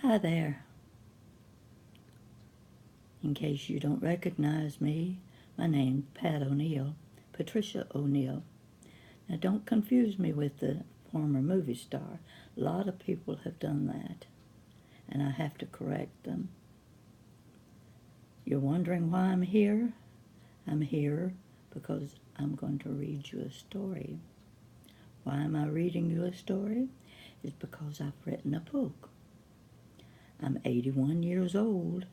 Hi there. In case you don't recognize me, my name's Pat O'Neill, Patricia O'Neill. Now don't confuse me with the former movie star. A lot of people have done that, and I have to correct them. You're wondering why I'm here? I'm here because I'm going to read you a story. Why am I reading you a story? It's because I've written a book. I'm 81 years old,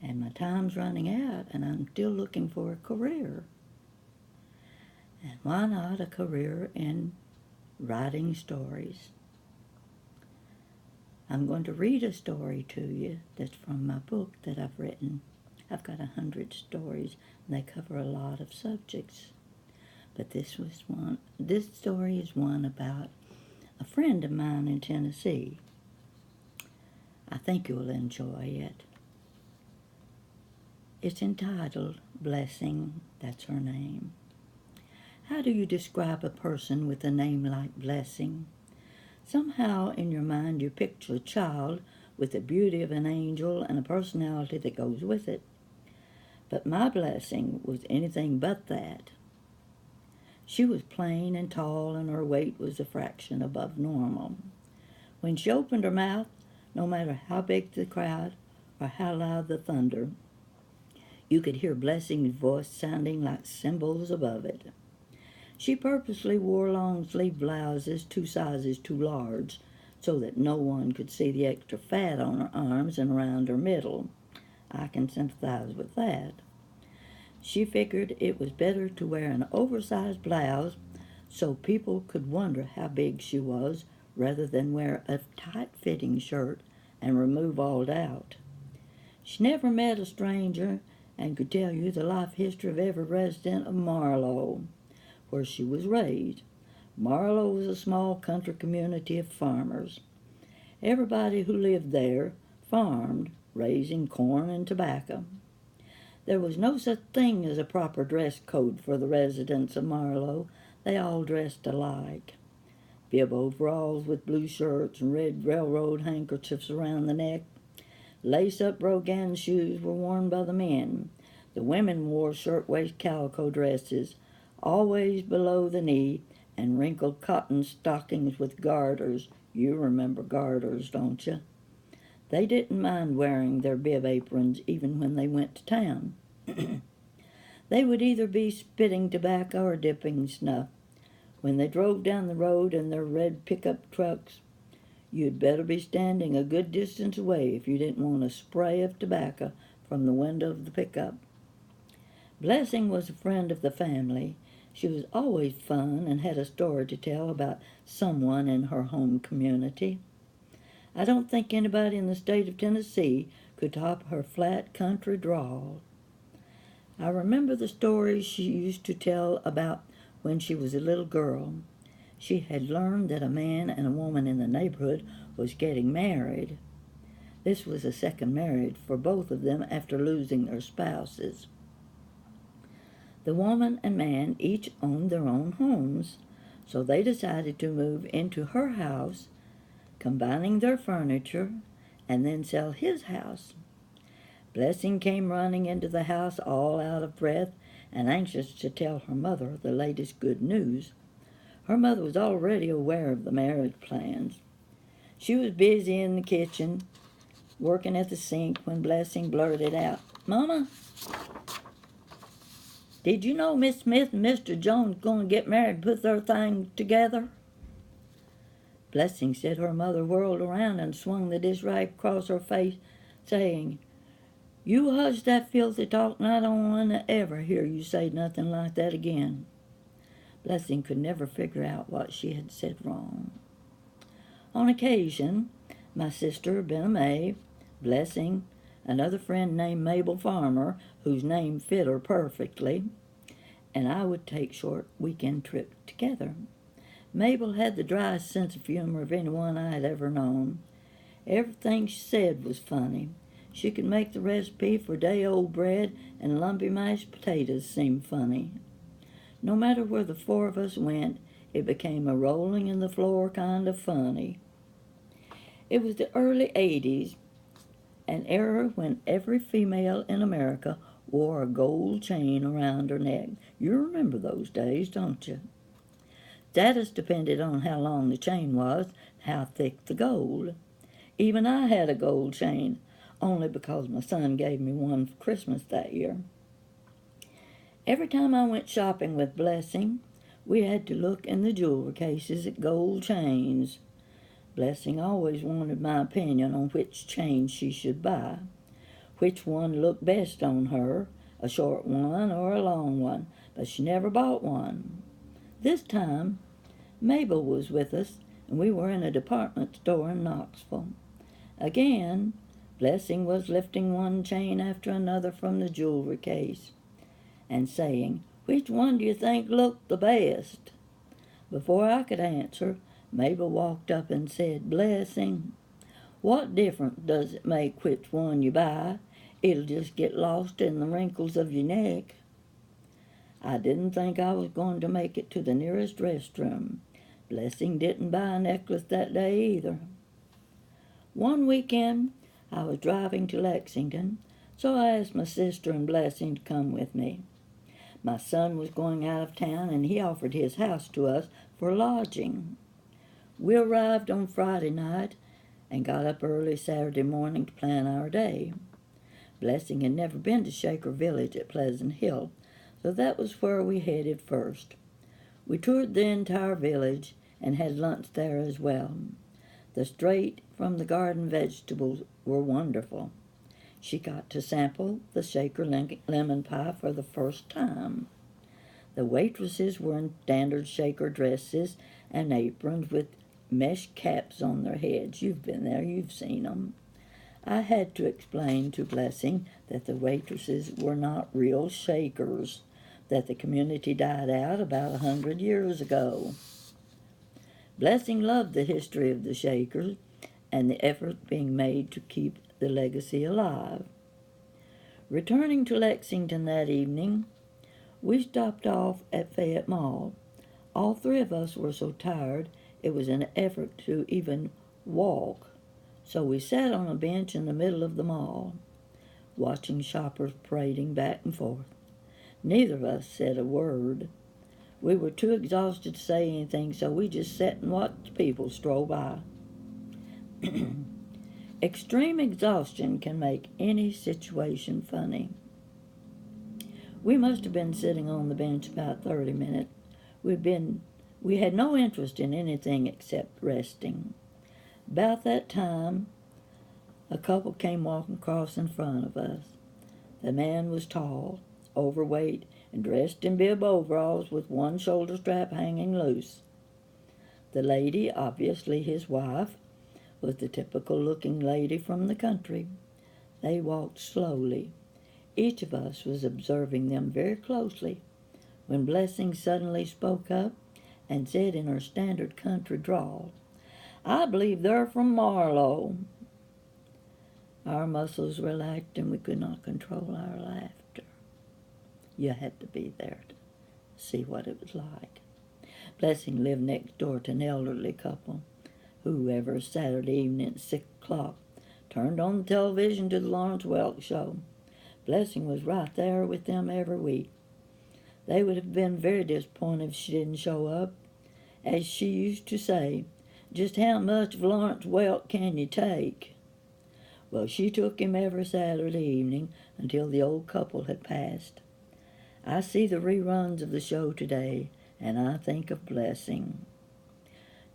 and my time's running out, and I'm still looking for a career. And why not a career in writing stories? I'm going to read a story to you that's from my book that I've written. I've got 100 stories, and they cover a lot of subjects. But this story is one about a friend of mine in Tennessee. I think you'll enjoy it. It's entitled Blessing, that's her name. How do you describe a person with a name like Blessing? Somehow in your mind you picture a child with the beauty of an angel and a personality that goes with it. But my Blessing was anything but that. She was plain and tall, and her weight was a fraction above normal. When she opened her mouth, no matter how big the crowd or how loud the thunder, you could hear Blessing's voice sounding like cymbals above it. She purposely wore long-sleeve blouses 2 sizes too large so that no one could see the extra fat on her arms and around her middle. I can sympathize with that. She figured it was better to wear an oversized blouse so people could wonder how big she was rather than wear a tight-fitting shirt and remove all doubt. She never met a stranger and could tell you the life history of every resident of Marlow, where she was raised. Marlow was a small country community of farmers. Everybody who lived there farmed, raising corn and tobacco. There was no such thing as a proper dress code for the residents of Marlow. They all dressed alike. Bib overalls with blue shirts and red railroad handkerchiefs around the neck. Lace-up brogan shoes were worn by the men. The women wore shirtwaist calico dresses, always below the knee, and wrinkled cotton stockings with garters. You remember garters, don't you? They didn't mind wearing their bib aprons even when they went to town. They would either be spitting tobacco or dipping snuff. When they drove down the road in their red pickup trucks, you'd better be standing a good distance away if you didn't want a spray of tobacco from the window of the pickup. Blessing was a friend of the family. She was always fun and had a story to tell about someone in her home community. I don't think anybody in the state of Tennessee could top her flat country drawl. I remember the stories she used to tell about when she was a little girl. She had learned that a man and a woman in the neighborhood was getting married. This was a second marriage for both of them after losing their spouses. The woman and man each owned their own homes, so they decided to move into her house, combining their furniture, and then sell his house. Blessing came running into the house all out of breath and anxious to tell her mother the latest good news. Her mother was already aware of the marriage plans. She was busy in the kitchen, working at the sink, when Blessing blurted out, "Mama, did you know Miss Smith and Mr. Jones going to get married and put their thing together?" Blessing said her mother whirled around and swung the dish right across her face, saying, "You hush that filthy talk, and I don't want to ever hear you say nothing like that again." Blessing could never figure out what she had said wrong. On occasion, my sister, Benna May, Blessing, another friend named Mabel Farmer, whose name fit her perfectly, and I would take short weekend trips together. Mabel had the driest sense of humor of anyone I had ever known. Everything she said was funny. She could make the recipe for day-old bread and lumpy mashed potatoes seem funny. No matter where the four of us went, it became a rolling in the floor kind of funny. It was the early 80s, an era when every female in America wore a gold chain around her neck. You remember those days, don't you? Status depended on how long the chain was, how thick the gold. Even I had a gold chain, only because my son gave me one for Christmas that year. Every time I went shopping with Blessing, we had to look in the jewelry cases at gold chains. Blessing always wanted my opinion on which chain she should buy, which one looked best on her, a short one or a long one, but she never bought one. This time, Mabel was with us, and we were in a department store in Knoxville. Again, Blessing was lifting one chain after another from the jewelry case and saying, "Which one do you think looked the best?" Before I could answer, Mabel walked up and said, "Blessing, what difference does it make which one you buy? It'll just get lost in the wrinkles of your neck." I didn't think I was going to make it to the nearest restroom. Blessing didn't buy a necklace that day either. One weekend, I was driving to Lexington, so I asked my sister and Blessing to come with me. My son was going out of town, and he offered his house to us for lodging. We arrived on Friday night and got up early Saturday morning to plan our day. Blessing had never been to Shaker Village at Pleasant Hill, so that was where we headed first. We toured the entire village and had lunch there as well. The straight from the garden vegetables were wonderful. She got to sample the Shaker lemon pie for the first time. The waitresses were in standard Shaker dresses and aprons with mesh caps on their heads. You've been there, you've seen them. I had to explain to Blessing that the waitresses were not real Shakers, that the community died out about 100 years ago. Blessing loved the history of the Shakers and the effort being made to keep the legacy alive. Returning to Lexington that evening, we stopped off at Fayette Mall. All three of us were so tired it was an effort to even walk, so we sat on a bench in the middle of the mall, watching shoppers parading back and forth. Neither of us said a word. We were too exhausted to say anything, so we just sat and watched people stroll by. Extreme exhaustion can make any situation funny. We must have been sitting on the bench about 30 minutes. We had no interest in anything except resting. About that time, a couple came walking across in front of us. The man was tall, overweight, and dressed in bib overalls with one shoulder strap hanging loose. The lady, obviously his wife, was the typical-looking lady from the country. They walked slowly. Each of us was observing them very closely when Blessing suddenly spoke up and said in her standard country drawl, "I believe they're from Marlow." Our muscles relaxed and we could not control our laughter. You had to be there to see what it was like. Blessing lived next door to an elderly couple who, every Saturday evening at 6 o'clock, turned on the television to the Lawrence Welk Show. Blessing was right there with them every week. They would have been very disappointed if she didn't show up. As she used to say, "Just how much of Lawrence Welk can you take?" Well, she took him every Saturday evening until the old couple had passed. I see the reruns of the show today, and I think of Blessing.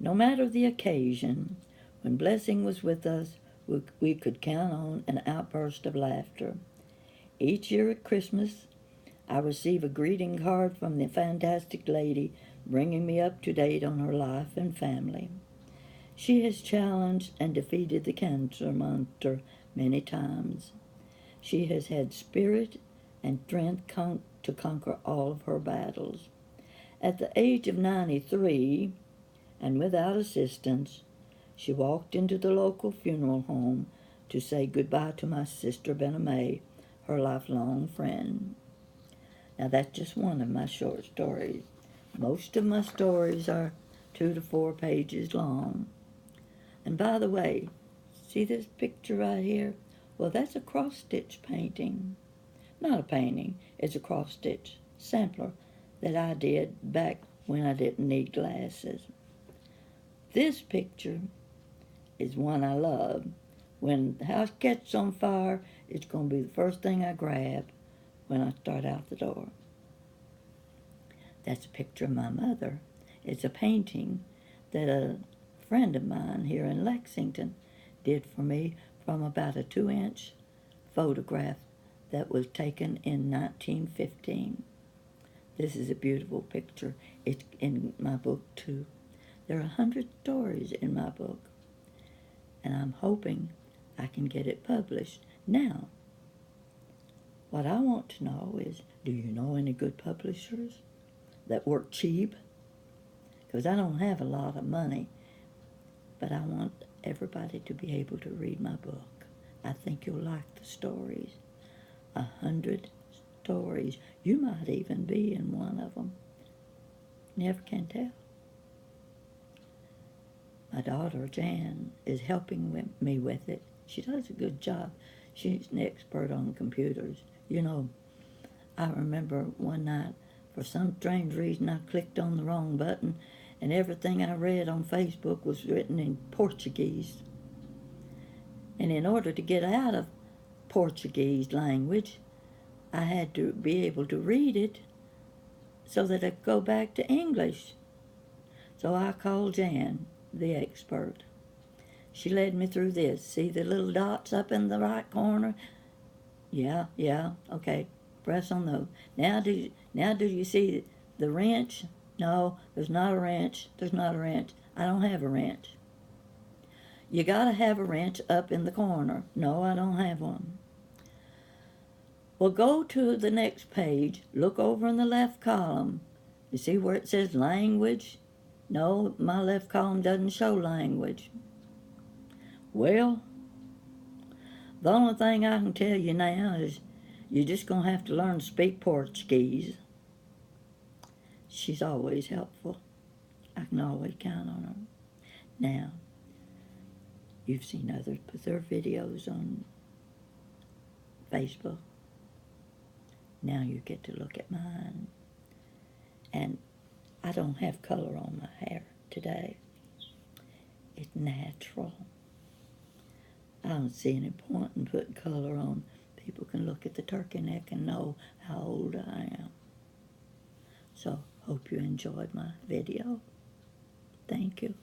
No matter the occasion, when Blessing was with us, we could count on an outburst of laughter. Each year at Christmas, I receive a greeting card from the fantastic lady bringing me up to date on her life and family. She has challenged and defeated the cancer monster many times. She has had spirit and strength to conquer all of her battles. At the age of 93, and without assistance, she walked into the local funeral home to say goodbye to my sister Benna May, her lifelong friend. Now that's just one of my short stories. Most of my stories are 2 to 4 pages long. And by the way, See this picture right here? Well, that's a cross-stitch painting. Not a painting, it's a cross-stitch sampler that I did back when I didn't need glasses. This picture is one I love. When the house catches on fire, it's going to be the first thing I grab when I start out the door. That's a picture of my mother. It's a painting that a friend of mine here in Lexington did for me from about a 2-inch photograph that was taken in 1915. This is a beautiful picture. It's in my book too. There are 100 stories in my book, and I'm hoping I can get it published. Now, what I want to know is, do you know any good publishers that work cheap? Because I don't have a lot of money, but I want everybody to be able to read my book. I think you'll like the stories. 100 stories. You might even be in one of them. Never can tell. My daughter, Jan, is helping me with it. She does a good job. She's an expert on computers. You know, I remember one night, for some strange reason, I clicked on the wrong button, and everything I read on Facebook was written in Portuguese. And in order to get out of Portuguese language, I had to be able to read it so that I could go back to English. So I called Jan, the expert. She led me through this. See the little dots up in the right corner? Yeah, okay. Press on those. Now do you see the wrench? No, there's not a wrench. I don't have a wrench. You gotta have a wrench up in the corner. No, I don't have one. Well, go to the next page. Look over in the left column. You see where it says language? No, my left column doesn't show language. Well, the only thing I can tell you now is you're just going to have to learn to speak Portuguese. She's always helpful. I can always count on her. Now, you've seen others put their videos on Facebook. Now you get to look at mine. And I don't have color on my hair today. It's natural. I don't see any point in putting color on. People can look at the turkey neck and know how old I am. So, hope you enjoyed my video. Thank you.